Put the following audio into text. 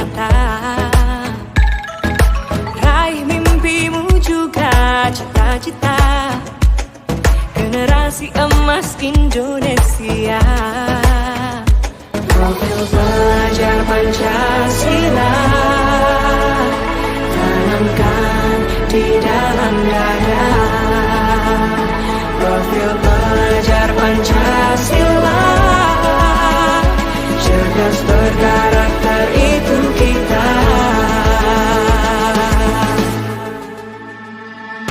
nyata. Raih mimpimu juga cita-cita, generasi emas Indonesia. Profil pelajar Pancasila tanamkan di dalam dada. Profil pelajar Pancasila